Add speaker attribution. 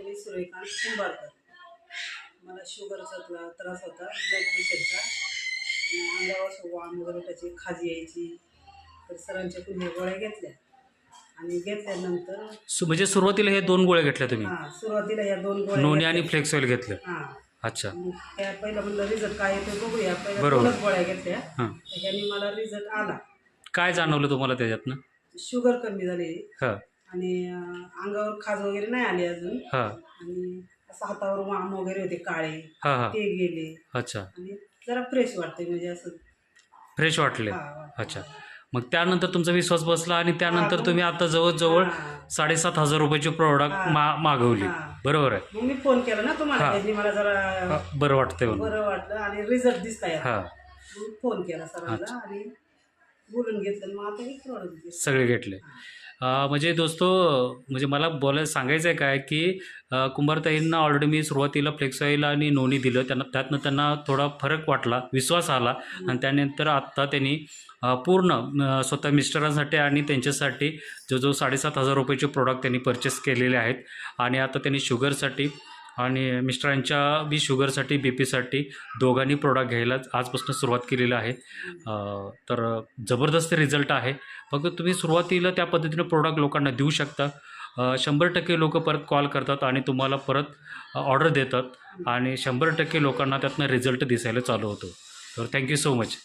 Speaker 1: मी सुरेखा कुंभारकर. मला शुगरचा त्रास होता, ब्लड प्रेशरचा, अंगावर वाम वगैरे त्याची खाजी यायची. तर सरांच्याकडून हे गोळ्या घेतल्या आणि घेतल्यानंतर
Speaker 2: म्हणजे सुरुवातीला हे 2 गोळ्या घेतल्या तुम्ही?
Speaker 1: हां, सुरुवातीला या 2 गोळ्या
Speaker 2: नोनी
Speaker 1: घेतल्या.
Speaker 2: आणि फ्लेक्स ऑइल घेतलं.
Speaker 1: हां.
Speaker 2: अच्छा.
Speaker 1: मग त्या पहिलं म्हणलं रिझल्ट काय येतो बघूया. पहिल्या
Speaker 2: बरोबर.
Speaker 1: 2च गोळ्या घेतल्या.
Speaker 2: हां.
Speaker 1: त्याच्याने मला रिझल्ट आला.
Speaker 2: काय जाणवलं तुम्हाला त्याच्यातनं?
Speaker 1: शुगर कमी झाली
Speaker 2: हां.
Speaker 1: आणि अंगावर खाज वगैरे नाही आली अजून.
Speaker 2: हां.
Speaker 1: आणि असं हातावर वाम वगैरे होते काळे,
Speaker 2: हां हां.
Speaker 1: ते गेले.
Speaker 2: अच्छा.
Speaker 1: आणि जरा फ्रेश वाटते म्हणजे असं.
Speaker 2: फ्रेश वाटले.
Speaker 1: हां.
Speaker 2: अच्छा. मग त्यानंतर तुमचा विश्वास बसला आणि त्यानंतर
Speaker 1: हां,
Speaker 2: तुम्ही आता जवळजवळ
Speaker 1: हां.
Speaker 2: 7,500 रुपयाची प्रोडक्ट
Speaker 1: हां.
Speaker 2: मागवली.
Speaker 1: हां.
Speaker 2: बरोबर आहे.
Speaker 1: मग मी फोन केला ना तुम्हाला,
Speaker 2: हां.
Speaker 1: त्यांनी मला जरा
Speaker 2: बरं वाटतंय म्हणून.
Speaker 1: बरं वाटलं आणि रिझल्ट दिसताय.
Speaker 2: हां.
Speaker 1: मग फोन केला सरांना आणि बोलून घेतलं. मग आता हे प्रोडक्ट
Speaker 2: सगळे घेतले. म्हणजे दोस्तो, म्हणजे मला सांगायचं आहे काय की कुंभारताईंना ऑलरेडी मी सुरुवातीला फ्लेक्स ऑइल आणि नोनी दिलं. त्यातनं त्यांना थोडा फरक वाटला, विश्वास आला आणि त्यानंतर आत्ता त्यांनी पूर्ण स्वतः मिस्टरांसाठी आणि त्यांच्यासाठी जो 7,500 रुपयाचे प्रोडक्ट त्यांनी परचेस केलेले आहेत. आणि आता त्यांनी शुगरसाठी आणि मिस्टरांच्या बी शुगरसाठी, बी पीसाठी दोघांनी प्रोडक्ट घ्यायला आजपासून सुरुवात केलेलं आहे. तर जबरदस्त रिझल्ट आहे. फक्त तुम्ही सुरुवातीला त्या पद्धतीनं प्रोडक्ट लोकांना देऊ शकता. 100% लोकं परत कॉल करतात आणि तुम्हाला परत ऑर्डर देतात आणि 100% लोकांना त्यातनं रिझल्ट दिसायला चालू होतो. तर थँक्यू सो मच.